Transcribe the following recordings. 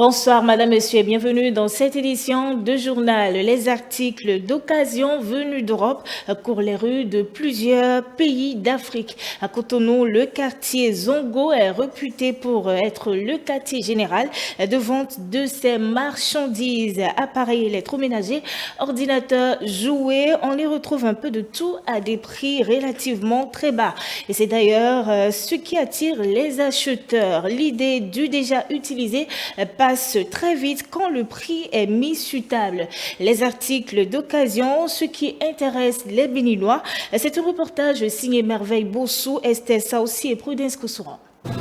Bonsoir Madame, Monsieur et bienvenue dans cette édition de journal. Les articles d'occasion venus d'Europe courent les rues de plusieurs pays d'Afrique. À Cotonou, le quartier Zongo est réputé pour être le quartier général de vente de ces marchandises, appareils électroménagers, ordinateurs, jouets. On les retrouve un peu de tout à des prix relativement très bas. Et c'est d'ailleurs ce qui attire les acheteurs. L'idée du déjà utilisé passe très vite quand le prix est mis sur table. Les articles d'occasion, ce qui intéresse les Béninois, c'est un reportage signé Merveille Bossou, Esther Saoussi et Prudence Koussouran.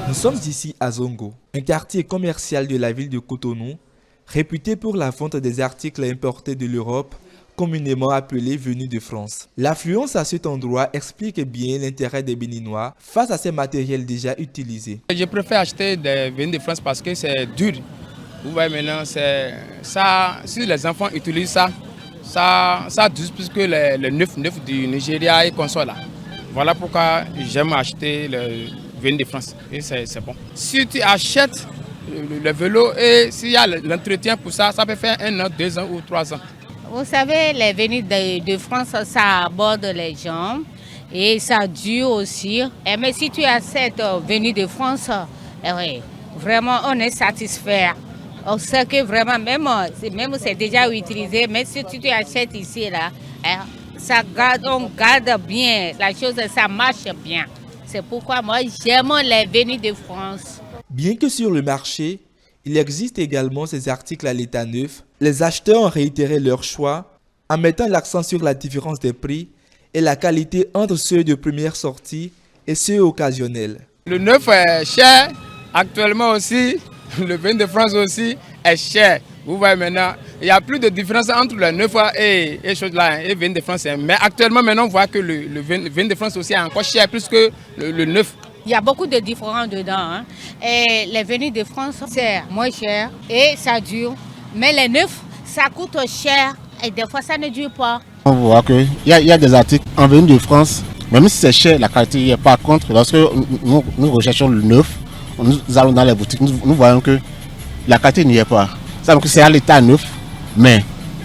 Nous sommes ici à Zongo, un quartier commercial de la ville de Cotonou, réputé pour la vente des articles importés de l'Europe, communément appelés venus de France. L'affluence à cet endroit explique bien l'intérêt des Béninois face à ces matériels déjà utilisés. Je préfère acheter des venus de France parce que c'est dur. Vous voyez maintenant, ça, si les enfants utilisent ça dure plus que les neuf du Nigeria et consorts là. Voilà pourquoi j'aime acheter le venus de France. Et c'est bon. Si tu achètes le vélo et s'il y a l'entretien pour ça, ça peut faire 1 an, 2 ans ou 3 ans. Vous savez, les venus de France, ça aborde les gens et ça dure aussi. Mais si tu achètes venus de France, vraiment on est satisfait. On sait que vraiment, même c'est déjà utilisé, mais si tu achètes ici, là, on garde bien la chose, ça marche bien. C'est pourquoi moi j'aime les venus de France. Bien que sur le marché, il existe également ces articles à l'état neuf, les acheteurs ont réitéré leur choix en mettant l'accent sur la différence des prix et la qualité entre ceux de première sortie et ceux occasionnels. Le neuf est cher, actuellement aussi, le vin de France aussi est cher. Vous voyez maintenant, il n'y a plus de différence entre le neuf et chose là, et le vin de France. Mais actuellement, maintenant, on voit que le vin de France aussi est encore cher plus que le neuf. Il y a beaucoup de différents dedans. Hein. Et les venus de France, c'est moins cher et ça dure. Mais les neufs, ça coûte cher et des fois, ça ne dure pas. On voit qu'il y a des articles en venus de France, même si c'est cher, la qualité y est. Par contre, lorsque nous recherchons le neuf, nous allons dans les boutiques, nous voyons que la qualité n'y est pas. Ça veut dire que c'est à l'état neuf, mais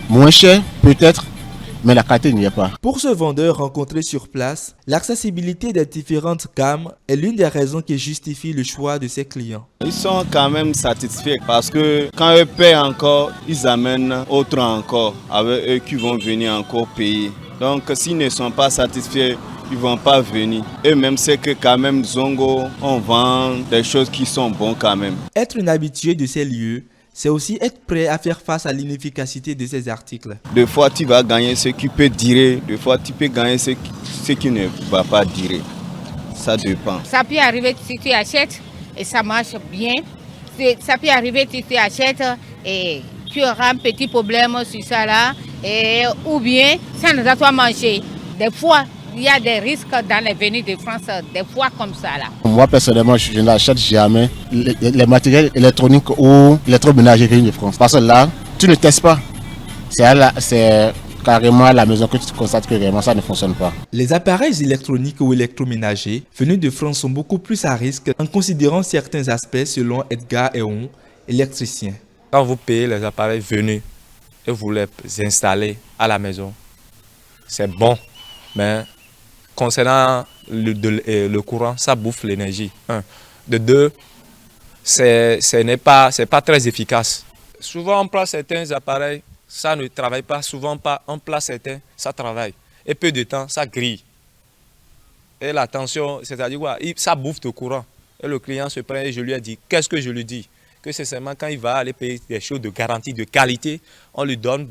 moins cher peut-être, mais la qualité n'y est pas. Pour ce vendeur rencontré sur place, l'accessibilité des différentes gammes est l'une des raisons qui justifie le choix de ses clients. Ils sont quand même satisfaits parce que quand eux paient encore, ils amènent autre encore avec eux qui vont venir encore payer. Donc s'ils ne sont pas satisfaits, ils ne vont pas venir. Et même c'est que quand même Zongo, on vend des choses qui sont bonnes quand même. Être un habitué de ces lieux, c'est aussi être prêt à faire face à l'inefficacité de ces articles. Des fois, tu vas gagner ce qui peut durer. Des fois, tu peux gagner ce qui ne va pas durer. Ça dépend. Ça peut arriver si tu achètes et ça marche bien. Ça peut arriver si tu achètes et tu auras un petit problème sur ça là. Ou bien, ça ne va pas manger. Des fois, il y a des risques dans les venus de France, des fois comme ça là. Moi personnellement, je n'achète jamais les matériels électroniques ou électroménagers venus de France. Parce que là, tu ne testes pas. C'est carrément à la maison que tu constates que vraiment ça ne fonctionne pas. Les appareils électroniques ou électroménagers venus de France sont beaucoup plus à risque en considérant certains aspects selon Edgar Eon, électricien. Quand vous payez les appareils venus et vous les installez à la maison, c'est bon, mais concernant le courant, ça bouffe l'énergie. De deux, c'est pas très efficace. Souvent, on place certains appareils, ça ne travaille pas. Souvent, pas. On place certains, ça travaille. Et peu de temps, ça grille. Et la tension, c'est-à-dire quoi, ça bouffe le courant. Et le client se prend et je lui ai dit, qu'est-ce que je lui dis? Que c'est seulement quand il va aller payer des choses de garantie, de qualité, on lui donne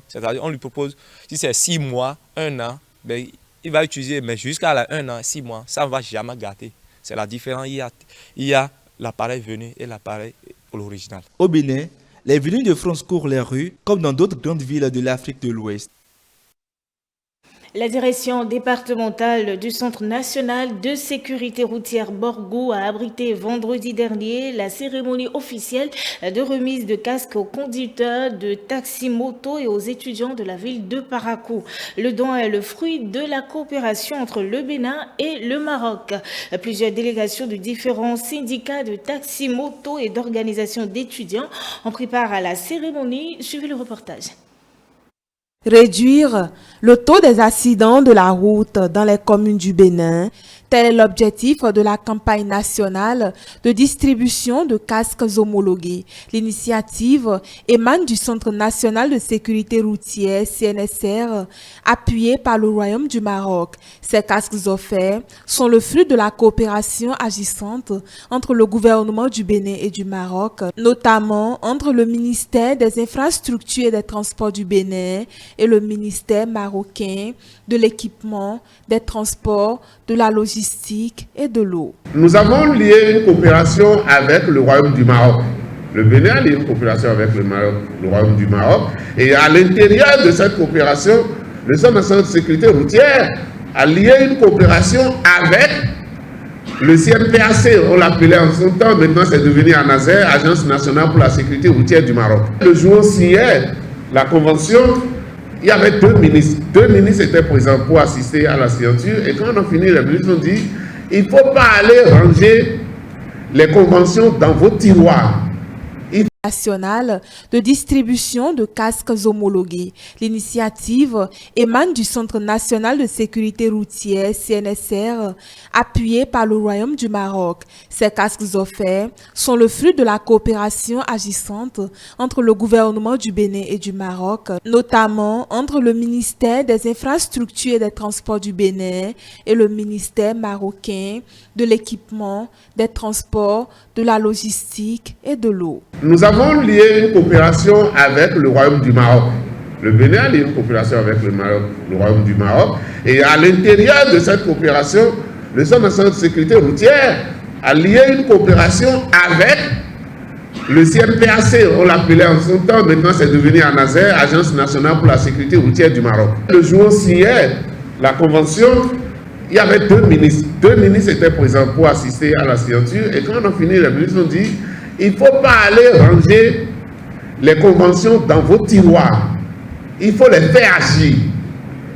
c'est-à-dire on lui propose, si c'est 6 mois, 1 an, ben, il va utiliser, mais jusqu'à 1 an, 6 mois, ça ne va jamais gâter. C'est la différence. Il y a l'appareil venu et l'appareil original. Au Bénin, les venus de France courent les rues, comme dans d'autres grandes villes de l'Afrique de l'Ouest. La direction départementale du Centre national de sécurité routière Borgo a abrité vendredi dernier la cérémonie officielle de remise de casques aux conducteurs de taxi-moto et aux étudiants de la ville de Parakou. Le don est le fruit de la coopération entre le Bénin et le Maroc. Plusieurs délégations de différents syndicats de taxi-moto et d'organisations d'étudiants ont pris part à la cérémonie. Suivez le reportage. Réduire le taux des accidents de la route dans les communes du Bénin, tel est l'objectif de la campagne nationale de distribution de casques homologués. L'initiative émane du Centre national de sécurité routière, CNSR, appuyé par le Royaume du Maroc. Ces casques offerts sont le fruit de la coopération agissante entre le gouvernement du Bénin et du Maroc, notamment entre le ministère des Infrastructures et des Transports du Bénin et le ministère marocain de l'équipement, des transports, de la logistique et de l'eau. Nous avons lié une coopération avec le Royaume du Maroc. Le Bénin a lié une coopération avec le Royaume du Maroc. Et à l'intérieur de cette coopération, le Centre national de sécurité routière a lié une coopération avec le CNPAC. On l'appelait en son temps, maintenant c'est devenu ANASER, Agence nationale pour la sécurité routière du Maroc. Le jour où on signait la convention, il y avait deux ministres. Deux ministres étaient présents pour assister à la signature. Et quand on a fini, les ministres ont dit, il ne faut pas aller ranger les conventions dans vos tiroirs. Nationale de distribution de casques homologués. L'initiative émane du Centre national de sécurité routière, CNSR, appuyé par le Royaume du Maroc. Ces casques offerts sont le fruit de la coopération agissante entre le gouvernement du Bénin et du Maroc, notamment entre le ministère des Infrastructures et des Transports du Bénin et le ministère marocain de l'équipement, des transports, de la logistique et de l'eau. Nous avons lié une coopération avec le Royaume du Maroc. Le Bénin a lié une coopération avec le Royaume du Maroc. Et à l'intérieur de cette coopération, le Centre national de sécurité routière a lié une coopération avec le CNPAC. On l'appelait en son temps, maintenant c'est devenu ANASER, Agence nationale pour la sécurité routière du Maroc. Le jour où on signait la convention, il y avait deux ministres. Deux ministres étaient présents pour assister à la signature. Et quand on a fini, les ministres ont dit, il ne faut pas aller ranger les conventions dans vos tiroirs. Il faut les faire agir.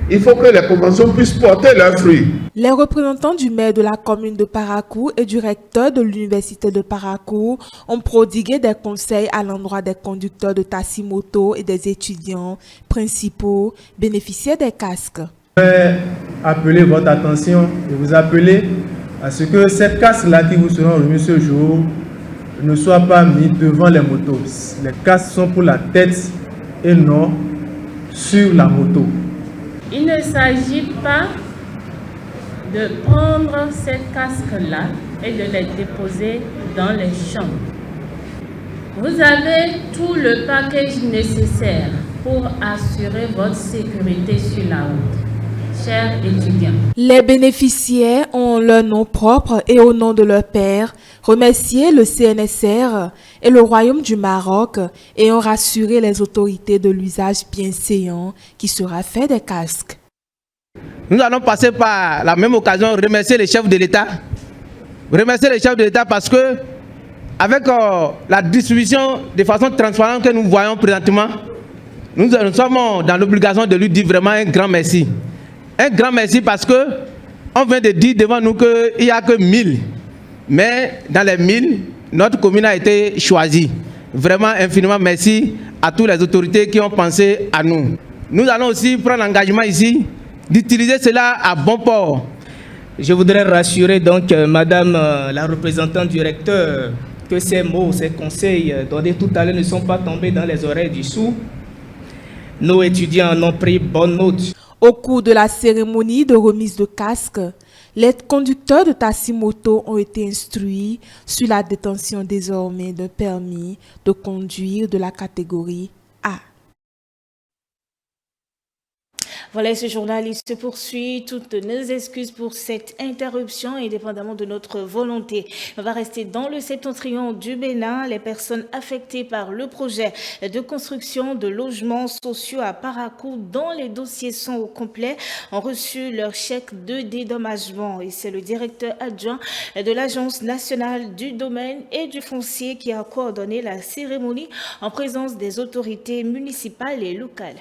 Il faut que les conventions puissent porter leurs fruits. Les représentants du maire de la commune de Parakou et du recteur de l'université de Parakou ont prodigué des conseils à l'endroit des conducteurs de taxi-moto et des étudiants principaux bénéficiaires des casques. Je vais appeler votre attention et vous appeler à ce que ces casques-là qui vous seront remis ce jour ne soient pas mis devant les motos. Les casques sont pour la tête et non sur la moto. Il ne s'agit pas de prendre ces casques-là et de les déposer dans les chambres. Vous avez tout le package nécessaire pour assurer votre sécurité sur la route. Chers étudiants. Les bénéficiaires ont leur nom propre et au nom de leur père remercié le CNSR et le Royaume du Maroc et ont rassuré les autorités de l'usage bienséant qui sera fait des casques. Nous allons passer par la même occasion remercier les chefs de l'État. Remercier les chefs de l'État parce que avec la distribution de façon transparente que nous voyons présentement, nous sommes dans l'obligation de lui dire vraiment un grand merci. Un grand merci parce que on vient de dire devant nous qu'il n'y a que 1000. Mais dans les 1000, notre commune a été choisie. Vraiment infiniment merci à toutes les autorités qui ont pensé à nous. Nous allons aussi prendre l'engagement ici d'utiliser cela à bon port. Je voudrais rassurer donc Madame la représentante du recteur que ces mots, ces conseils donnés tout à l'heure ne sont pas tombés dans les oreilles du sourd. Nos étudiants en ont pris bonne note. Au cours de la cérémonie de remise de casques, les conducteurs de taxi-moto ont été instruits sur la détention désormais d'un permis de conduire de la catégorie A. Voilà, ce journal il se poursuit. Toutes nos excuses pour cette interruption, indépendamment de notre volonté. On va rester dans le septentrion du Bénin. Les personnes affectées par le projet de construction de logements sociaux à Parakou, dont les dossiers sont au complet, ont reçu leur chèque de dédommagement. Et c'est le directeur adjoint de l'Agence nationale du domaine et du foncier qui a coordonné la cérémonie en présence des autorités municipales et locales.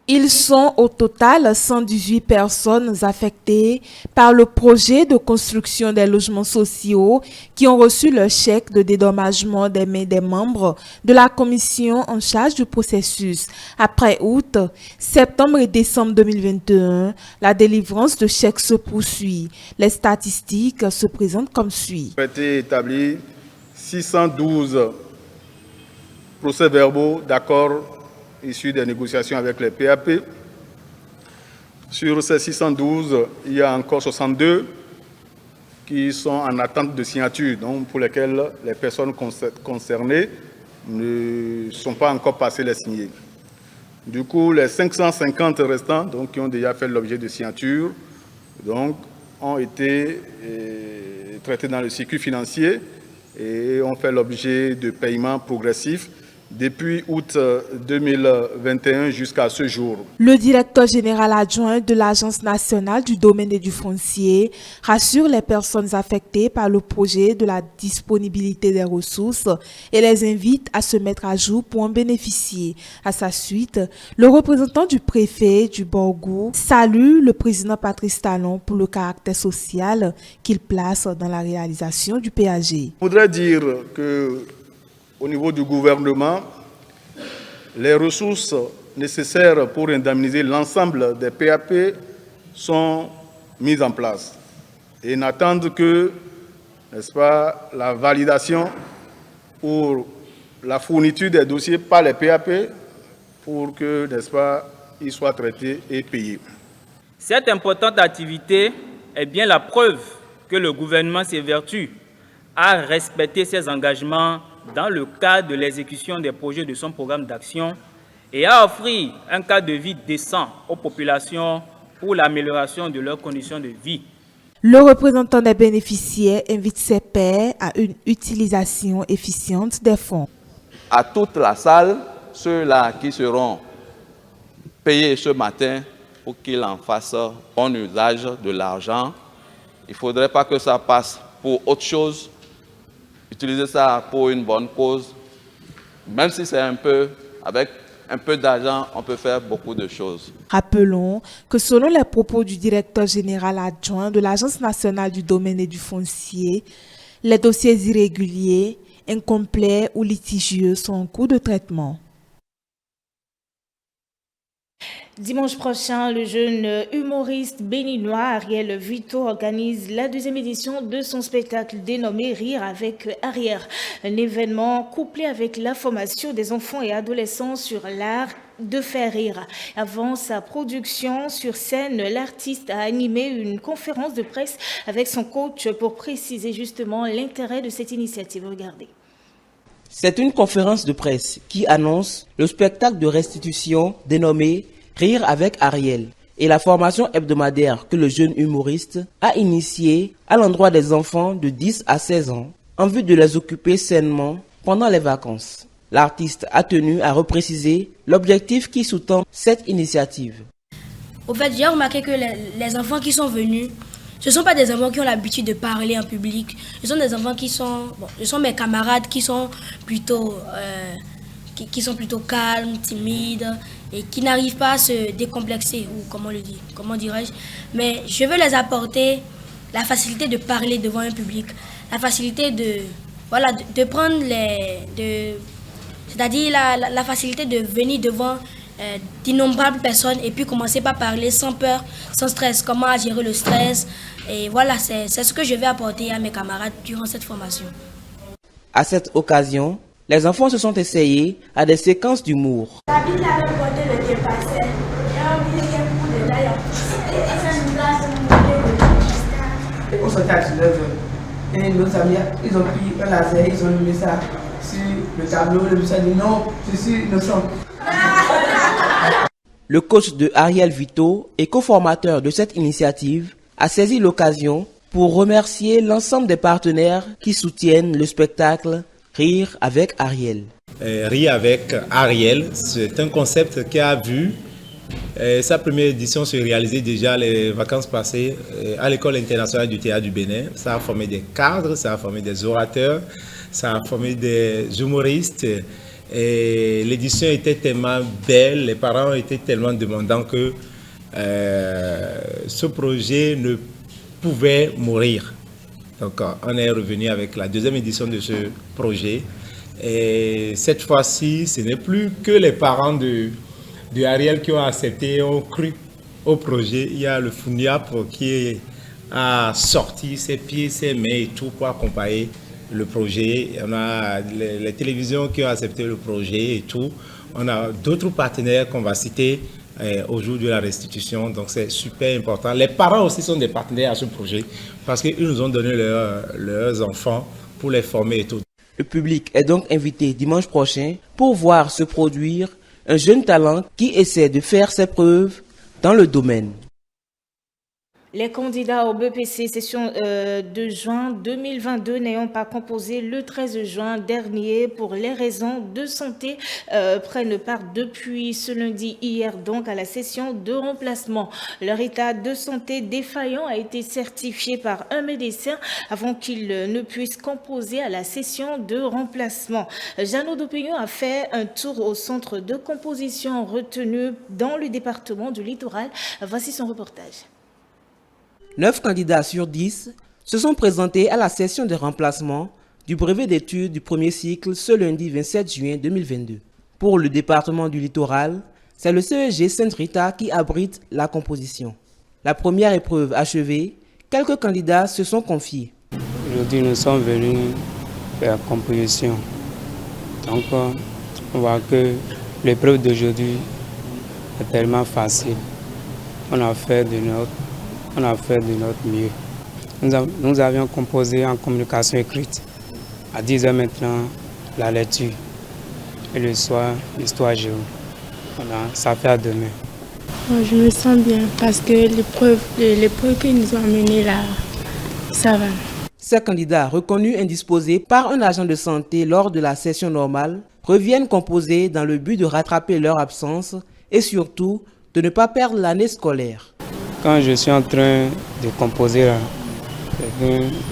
Ils sont au total 118 personnes affectées par le projet de construction des logements sociaux qui ont reçu leur chèque de dédommagement des mains des membres de la commission en charge du processus. Après août, septembre et décembre 2021, la délivrance de chèques se poursuit. Les statistiques se présentent comme suit. Il a été établi 612 procès-verbaux d'accord issus des négociations avec les PAP. Sur ces 612, il y a encore 62 qui sont en attente de signature, donc pour lesquels les personnes concernées ne sont pas encore passées les signer. Du coup, les 550 restants, donc, qui ont déjà fait l'objet de signature, donc, ont été traités dans le circuit financier et ont fait l'objet de paiements progressifs depuis août 2021 jusqu'à ce jour. Le directeur général adjoint de l'Agence nationale du domaine et du foncier rassure les personnes affectées par le projet de la disponibilité des ressources et les invite à se mettre à jour pour en bénéficier. À sa suite, le représentant du préfet du Borgou salue le président Patrice Talon pour le caractère social qu'il place dans la réalisation du PAG. Je voudrais dire que au niveau du gouvernement, les ressources nécessaires pour indemniser l'ensemble des PAP sont mises en place et n'attendent que, n'est-ce pas, la validation pour la fourniture des dossiers par les PAP pour que, n'est-ce pas, ils soient traités et payés. Cette importante activité est bien la preuve que le gouvernement s'évertue à respecter ses engagements dans le cadre de l'exécution des projets de son programme d'action et à offrir un cadre de vie décent aux populations pour l'amélioration de leurs conditions de vie. Le représentant des bénéficiaires invite ses pairs à une utilisation efficiente des fonds. À toute la salle, ceux-là qui seront payés ce matin pour qu'ils en fassent bon usage de l'argent, il ne faudrait pas que ça passe pour autre chose. Utiliser ça pour une bonne cause, même si c'est avec un peu d'argent, on peut faire beaucoup de choses. Rappelons que selon les propos du directeur général adjoint de l'Agence nationale du domaine et du foncier, les dossiers irréguliers, incomplets ou litigieux sont en cours de traitement. Dimanche prochain, le jeune humoriste béninois Ariel Vito organise la deuxième édition de son spectacle dénommé Rire avec Arrière. Un événement couplé avec la formation des enfants et adolescents sur l'art de faire rire. Avant sa production sur scène, l'artiste a animé une conférence de presse avec son coach pour préciser justement l'intérêt de cette initiative. Regardez. C'est une conférence de presse qui annonce le spectacle de restitution dénommé Rire avec Ariel et la formation hebdomadaire que le jeune humoriste a initiée à l'endroit des enfants de 10 à 16 ans en vue de les occuper sainement pendant les vacances. L'artiste a tenu à repréciser l'objectif qui sous-tend cette initiative. Au fait, j'ai remarqué que les enfants qui sont venus, ce ne sont pas des enfants qui ont l'habitude de parler en public. Ce sont des enfants qui sont, ce sont mes camarades qui sont plutôt calmes, timides et qui n'arrivent pas à se décomplexer, ou comment dirais-je. Mais je veux les apporter la facilité de parler devant un public, la facilité de prendre c'est-à-dire la facilité de venir devant d'innombrables personnes et puis commencer par parler sans peur, sans stress, comment gérer le stress. Et voilà, c'est ce que je vais apporter à mes camarades durant cette formation. À cette occasion, les enfants se sont essayés à des séquences d'humour. On sortait à 19h et nos amis, ils ont pris un laser, ils ont mis ça sur le tableau, le monsieur a dit non, je suis innocent. Le coach de Ariel Vito et coformateur de cette initiative a saisi l'occasion pour remercier l'ensemble des partenaires qui soutiennent le spectacle Rire avec Ariel. Rire avec Ariel, c'est un concept qui a vu sa première édition se réaliser déjà les vacances passées à l'École internationale du théâtre du Bénin. Ça a formé des cadres, ça a formé des orateurs, ça a formé des humoristes. Et l'édition était tellement belle, les parents étaient tellement demandants que ce projet ne pouvait mourir. Donc on est revenu avec la deuxième édition de ce projet. Et cette fois-ci, ce n'est plus que les parents de Ariel qui ont accepté, ont cru au projet. Il y a le FUNIAP qui a sorti ses pieds, ses mains et tout pour accompagner le projet. On a les télévisions qui ont accepté le projet et tout. On a d'autres partenaires qu'on va citer au jour de la restitution. Donc c'est super important. Les parents aussi sont des partenaires à ce projet parce qu'ils nous ont donné leurs enfants pour les former et tout. Le public est donc invité dimanche prochain pour voir se produire un jeune talent qui essaie de faire ses preuves dans le domaine. Les candidats au BPC session de juin 2022 n'ayant pas composé le 13 juin dernier pour les raisons de santé prennent part depuis ce lundi hier donc à la session de remplacement. Leur état de santé défaillant a été certifié par un médecin avant qu'ils ne puissent composer à la session de remplacement. Jeannot Dopignon a fait un tour au centre de composition retenu dans le département du Littoral. Voici son reportage. 9 candidats sur 10 se sont présentés à la session de remplacement du brevet d'études du premier cycle ce lundi 27 juin 2022. Pour le département du Littoral, c'est le CEG Sainte-Rita qui abrite la composition. La première épreuve achevée, quelques candidats se sont confiés. Aujourd'hui, nous sommes venus faire la composition. Donc, on voit que l'épreuve d'aujourd'hui est tellement facile. On a fait de notre mieux. Nous avions composé en communication écrite. À 10h maintenant, la lecture. Et le soir, l'histoire géo. Voilà, ça fait à demain. Je me sens bien parce que l'épreuve qu'ils nous ont amenée là, ça va. Ces candidats reconnus indisposés par un agent de santé lors de la session normale reviennent composer dans le but de rattraper leur absence et surtout de ne pas perdre l'année scolaire. Quand je suis en train de composer là,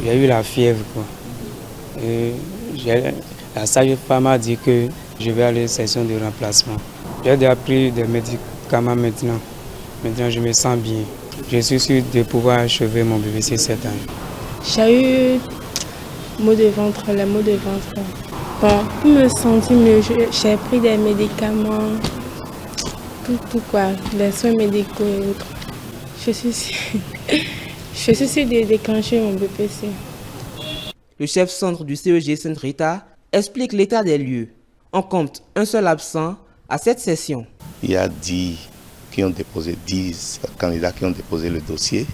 j'ai eu la fièvre, quoi. Et la sage-femme m'a dit que je vais aller à la session de remplacement. J'ai déjà pris des médicaments maintenant. Maintenant, je me sens bien. Je suis sûr de pouvoir achever mon BPC cette année. J'ai eu les maux de ventre. Bon, pour me sentir mieux, j'ai pris des médicaments. Pourquoi? Les soins médicaux et autres. Je suis sûre de déclencher mon BPC. Le chef centre du CEG Sainte-Rita explique l'état des lieux. On compte un seul absent à cette session. Il y a 10 candidats qui ont déposé le dossier.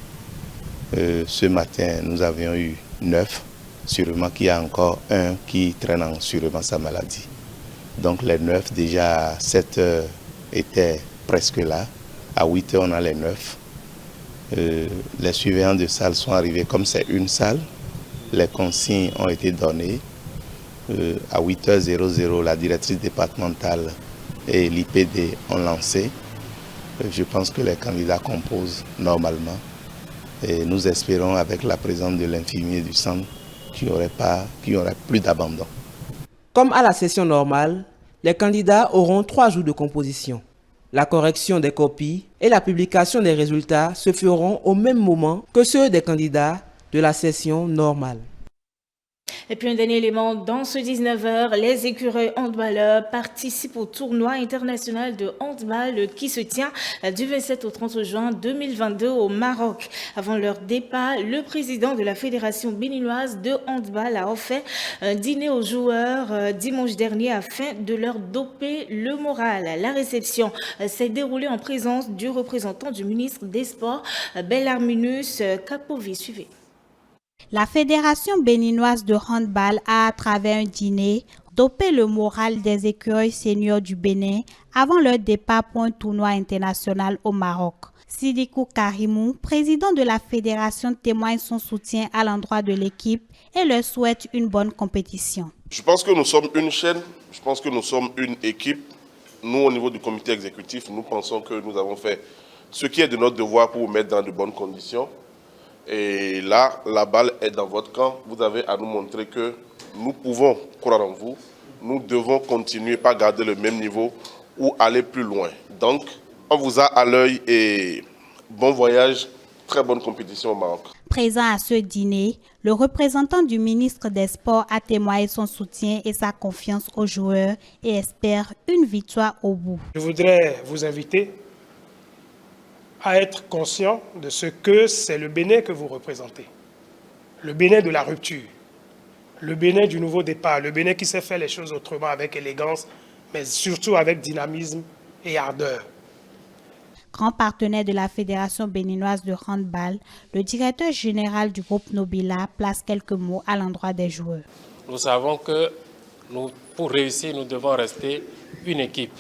Ce matin, nous avions eu 9. Sûrement qu'il y a encore un qui traîne sûrement sa maladie. Donc les 9, déjà à 7 heures, étaient presque là. À 8 heures, on a les 9. Les surveillants de salle sont arrivés comme c'est une salle. Les consignes ont été données. À 8h00, la directrice départementale et l'IPD ont lancé. Je pense que les candidats composent normalement. Et nous espérons avec la présence de l'infirmier du centre qu'il n'y aurait plus d'abandon. Comme à la session normale, les candidats auront 3 jours de composition. La correction des copies et la publication des résultats se feront au même moment que ceux des candidats de la session normale. Et puis un dernier élément, dans ce 19h, les écureuils handballeurs participent au tournoi international de handball qui se tient du 27 au 30 juin 2022 au Maroc. Avant leur départ, le président de la Fédération béninoise de handball a offert un dîner aux joueurs dimanche dernier afin de leur doper le moral. La réception s'est déroulée en présence du représentant du ministre des Sports, Bellarminus Kapovi. Suivez. La Fédération béninoise de handball a, à travers un dîner, dopé le moral des écureuils seniors du Bénin avant leur départ pour un tournoi international au Maroc. Sidikou Karimou, président de la fédération, témoigne son soutien à l'endroit de l'équipe et leur souhaite une bonne compétition. Je pense que nous sommes une chaîne, je pense que nous sommes une équipe. Nous, au niveau du comité exécutif, nous pensons que nous avons fait ce qui est de notre devoir pour vous mettre dans de bonnes conditions. Et là, la balle est dans votre camp. Vous avez à nous montrer que nous pouvons croire en vous. Nous devons continuer, pas garder le même niveau ou aller plus loin. Donc, on vous a à l'œil et bon voyage, très bonne compétition au Maroc. Présent à ce dîner, le représentant du ministre des Sports a témoigné son soutien et sa confiance aux joueurs et espère une victoire au bout. Je voudrais vous inviter à être conscient de ce que c'est le Bénin que vous représentez. Le Bénin de la rupture, le Bénin du nouveau départ, le Bénin qui sait faire les choses autrement avec élégance, mais surtout avec dynamisme et ardeur. Grand partenaire de la Fédération béninoise de handball, le directeur général du groupe Nobila place quelques mots à l'endroit des joueurs. Nous savons que pour réussir, nous devons rester une équipe.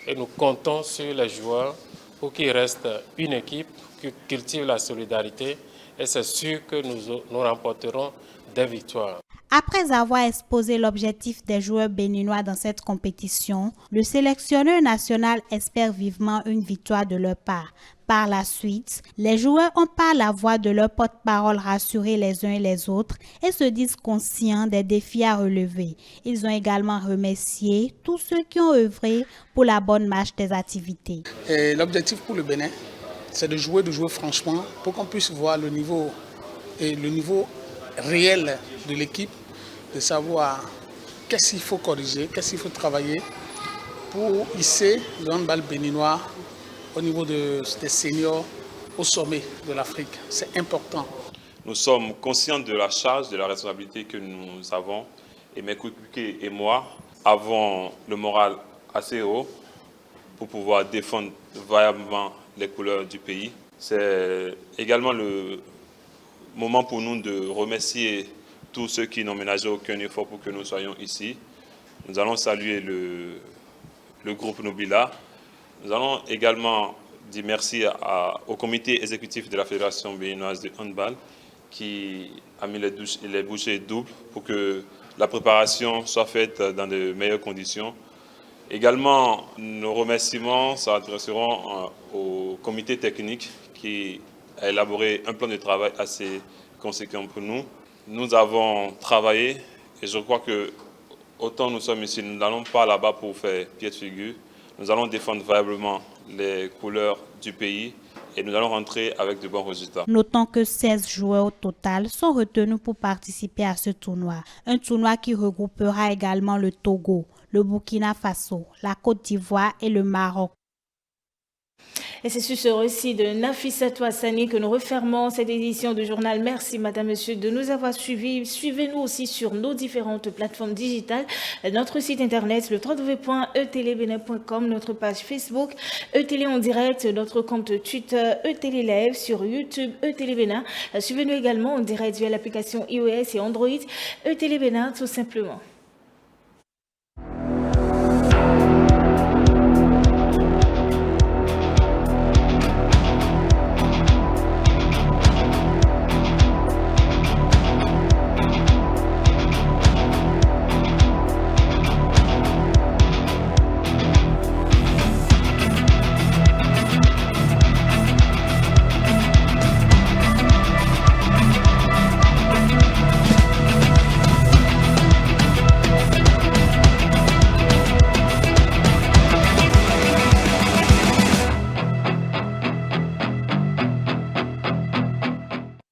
Et nous comptons sur les joueurs pour qu'ils restent une équipe, qui cultive la solidarité. Et c'est sûr que nous remporterons des victoires. Après avoir exposé l'objectif des joueurs béninois dans cette compétition, le sélectionneur national espère vivement une victoire de leur part. Par la suite, les joueurs ont par la voix de leur porte-parole rassuré les uns et les autres et se disent conscients des défis à relever. Ils ont également remercié tous ceux qui ont œuvré pour la bonne marche des activités. L'objectif pour le Bénin, c'est de jouer franchement pour qu'on puisse voir le niveau réel de l'équipe, de savoir qu'est-ce qu'il faut corriger, qu'est-ce qu'il faut travailler pour hisser le handball béninois au niveau des seniors au sommet de l'Afrique. C'est important. Nous sommes conscients de la charge, de la responsabilité que nous avons. Et mes coéquipiers et moi avons le moral assez haut pour pouvoir défendre vaillamment les couleurs du pays. C'est également le moment pour nous de remercier tous ceux qui n'ont ménagé aucun effort pour que nous soyons ici. Nous allons saluer le groupe Nobila. Nous allons également dire merci au comité exécutif de la Fédération béninoise de handball qui a mis les bouchées doubles pour que la préparation soit faite dans de meilleures conditions. Également, nos remerciements s'adresseront au comité technique qui a élaboré un plan de travail assez conséquent pour nous. Nous avons travaillé et je crois que autant nous sommes ici, nous n'allons pas là-bas pour faire pied de figure. Nous allons défendre valablement les couleurs du pays et nous allons rentrer avec de bons résultats. Notons que 16 joueurs au total sont retenus pour participer à ce tournoi. Un tournoi qui regroupera également le Togo, le Burkina Faso, la Côte d'Ivoire et le Maroc. Et c'est sur ce récit de Nafissatou Hassani que nous refermons cette édition du journal. Merci, madame, monsieur, de nous avoir suivis. Suivez-nous aussi sur nos différentes plateformes digitales. Notre site internet, le www.etelebena.com, notre page Facebook, eTélé en direct, notre compte Twitter, eTélé Live, sur YouTube, eTélébena. Suivez-nous également en direct via l'application iOS et Android, eTélébena, tout simplement.